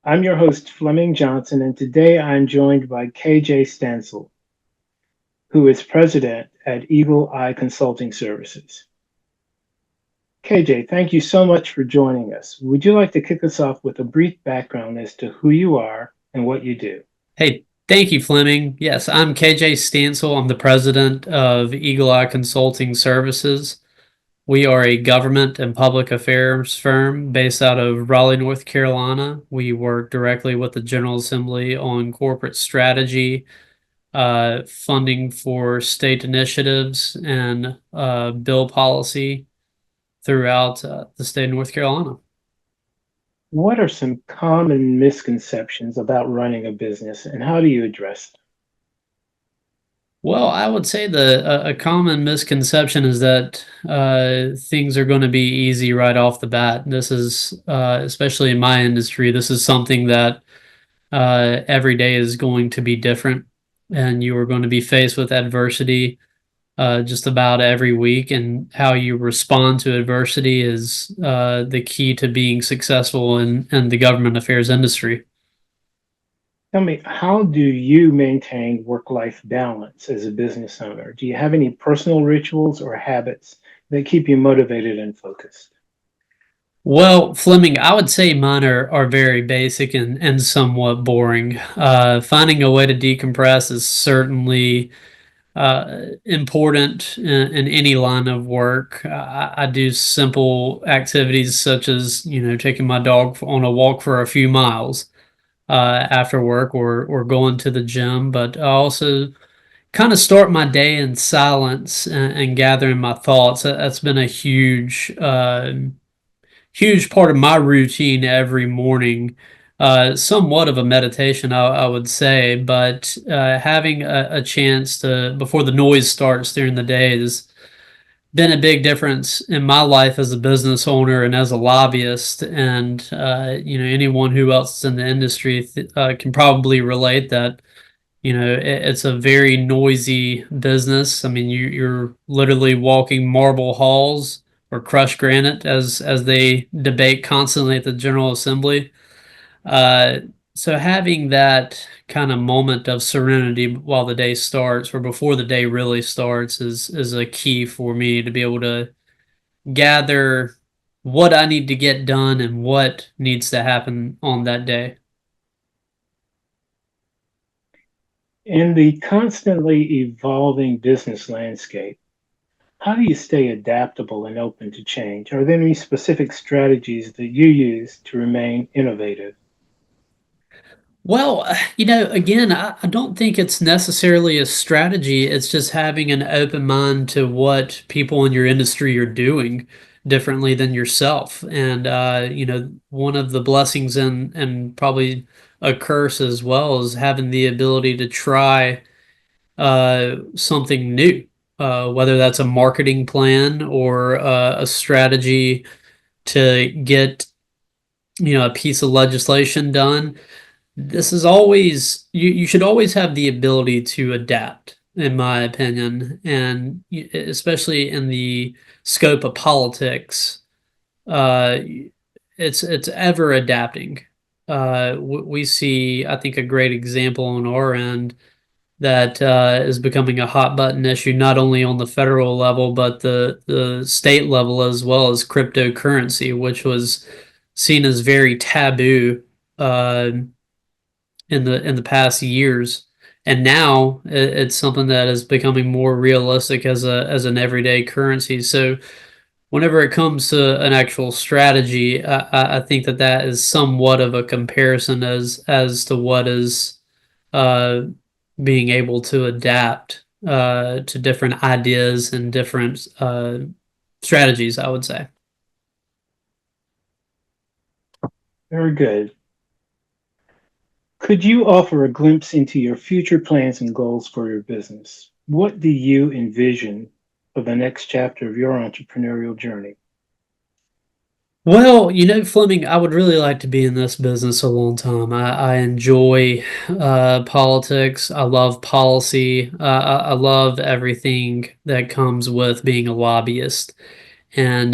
I'm your host, Fleming Johnson, and today I'm joined by KJ Stancil, who is president at Eagle Eye Consulting Services. KJ, thank you so much for joining us. Would you like to kick us off with a brief background as to who you are and what you do? Hey, thank you, Fleming. Yes, I'm KJ Stancil. I'm the president of Eagle Eye Consulting Services. We are a government and public affairs firm based out of Raleigh, North Carolina. We work directly with the General Assembly on corporate strategy, funding for state initiatives, and bill policy throughout the state of North Carolina. What are some common misconceptions about running a business and how do you address them? Well, I would say a common misconception is that things are going to be easy right off the bat. This is, especially in my industry, this is something that every day is going to be different, and you are going to be faced with adversity just about every week. And how you respond to adversity is the key to being successful in the government affairs industry. Tell me, how do you maintain work-life balance as a business owner? Do you have any personal rituals or habits that keep you motivated and focused? Well, Fleming, I would say mine are very basic and somewhat boring. Finding a way to decompress is certainly important in any line of work. I do simple activities such as, taking my dog on a walk for a few miles after work, or going to the gym. But I also kind of start my day in silence and gathering my thoughts. That's been a huge part of my routine every morning. Somewhat of a meditation, I would say, but having a chance to, before the noise starts during the day, has been a big difference in my life as a business owner and as a lobbyist. And, anyone who else is in the industry can probably relate that. It's a very noisy business. I mean, you're literally walking marble halls or crushed granite, as they debate constantly at the General Assembly. Uh, so having that kind of moment of serenity while the day starts, or before the day really starts, is a key for me to be able to gather what I need to get done and what needs to happen on that day. In the constantly evolving business landscape, how do you stay adaptable and open to change? Are there any specific strategies that you use to remain innovative? Well, again, I don't think it's necessarily a strategy. It's just having an open mind to what people in your industry are doing differently than yourself. And, one of the blessings and probably a curse as well is having the ability to try something new, whether that's a marketing plan or a strategy to get, a piece of legislation done. This is always, you should always have the ability to adapt, in my opinion, and especially in the scope of politics. uh it's ever adapting. We see, I think, a great example on our end that is becoming a hot button issue, not only on the federal level but the state level, as well as cryptocurrency, which was seen as very taboo uh, in the past years, and now it's something that is becoming more realistic as an everyday currency. So whenever it comes to an actual strategy, I think that is somewhat of a comparison as to what is uh, being able to adapt to different ideas and different strategies, I would say. Very good. Could you offer a glimpse into your future plans and goals for your business? What do you envision for the next chapter of your entrepreneurial journey? Well, Fleming, I would really like to be in this business a long time. I enjoy politics. I love policy. I love everything that comes with being a lobbyist. And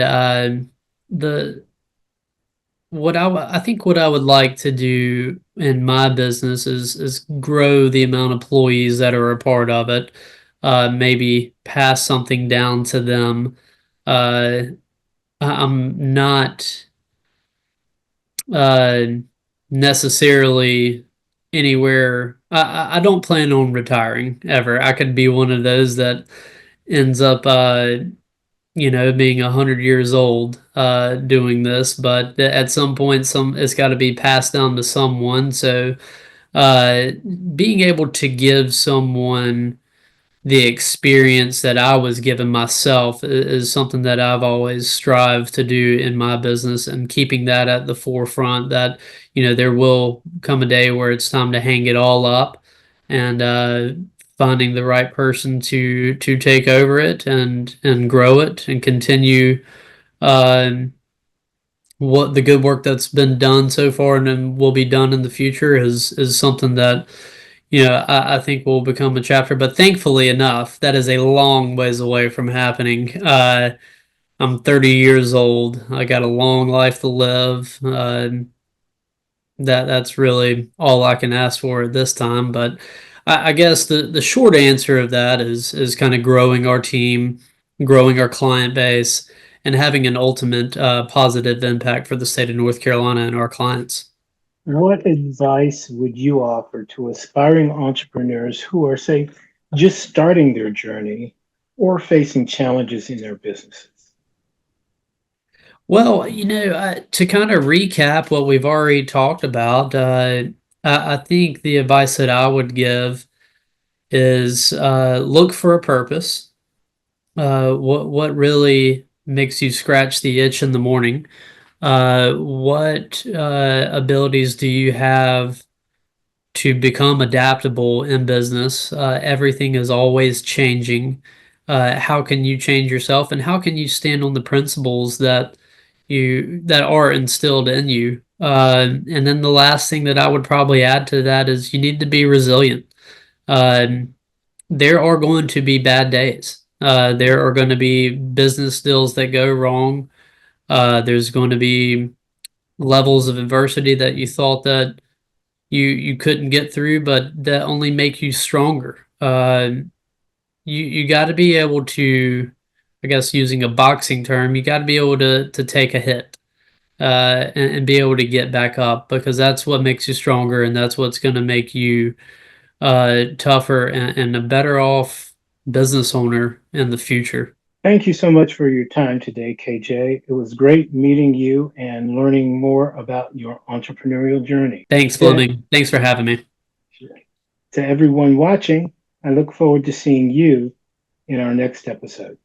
the I think what I would like to do in my business is grow the amount of employees that are a part of it. Maybe pass something down to them. I'm not uh, necessarily anywhere. I don't plan on retiring ever. I could be one of those that ends up being 100 years old doing this, but at some point, it's got to be passed down to someone. So, uh, being able to give someone the experience that I was giving myself is something that I've always strived to do in my business, and keeping that at the forefront that, there will come a day where it's time to hang it all up, and finding the right person to take over it and grow it and continue uh, what the good work that's been done so far and then will be done in the future is something that I think will become a chapter. But thankfully enough, that is a long ways away from happening. I'm 30 years old. I got a long life to live. That's really all I can ask for at this time. But I guess the short answer of that is kind of growing our team, growing our client base, and having an ultimate positive impact for the state of North Carolina and our clients. What advice would you offer to aspiring entrepreneurs who are, say, just starting their journey or facing challenges in their businesses? Well, to kind of recap what we've already talked about, I think the advice that I would give is look for a purpose. What really makes you scratch the itch in the morning? What abilities do you have to become adaptable in business? Everything is always changing. How can you change yourself, and how can you stand on the principles that are instilled in you? And then the last thing that I would probably add to that is you need to be resilient. Um, there are going to be bad days. There are going to be business deals that go wrong. There's going to be levels of adversity that you thought that you couldn't get through, but that only make you stronger. You got to be able to, I guess, using a boxing term, you got to be able to take a hit and be able to get back up, because that's what makes you stronger, and that's what's going to make you tougher and a better off business owner in the future. Thank you so much for your time today, KJ. It was great meeting you and learning more about your entrepreneurial journey. Thanks, To, Fleming. Thanks for having me. to everyone watching, I look forward to seeing you in our next episode.